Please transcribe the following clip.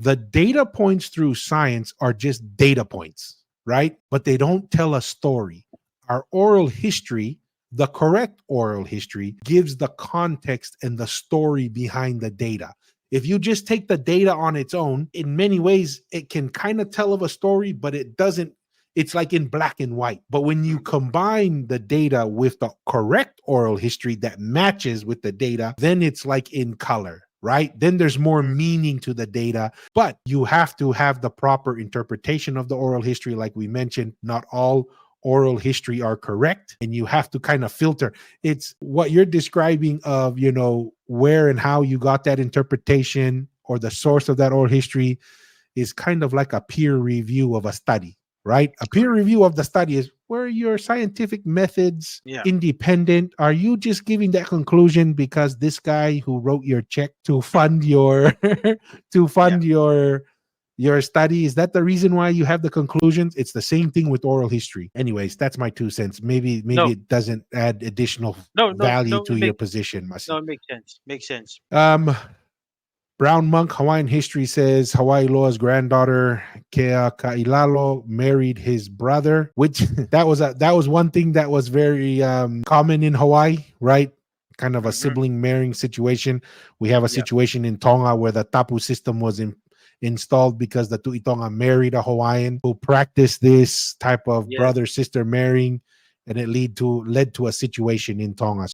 The data points through science are just data points, right? But they don't tell a story. Our oral history, the correct oral history, gives the context and the story behind the data. If you just take the data on its own, in many ways, it can kind of tell of a story, but it doesn't. It's like in black and white. But when you combine the data with the correct oral history that matches with the data, then it's like in color, right? Then there's more meaning to the data, but you have to have the proper interpretation of the oral history. Like we mentioned, not all oral history are correct, and you have to kind of filter. It's what you're describing of, where and how you got that interpretation or the source of that oral history is kind of like a peer review of a study, right? A peer review of the study is where your scientific methods independent. Are you just giving that conclusion because this guy who wrote your check to fund your to fund your study, is that the reason why you have the conclusions? It's the same thing with oral history. Anyways, that's my 2 cents. Maybe No, it doesn't add additional no, no, value no. to your position, No, Masi. it makes sense. Makes sense. Brown Monk Hawaiian History says Hawaii Loa's granddaughter Kea Kailalo married his brother, which that was one thing that was very common in Hawaii, right? Kind of a sibling marrying situation. We have a Yeah. situation in Tonga where the tapu system was installed because the Tu'itonga married a Hawaiian who practiced this type of Yes. brother sister marrying, and it led to a situation in Tonga.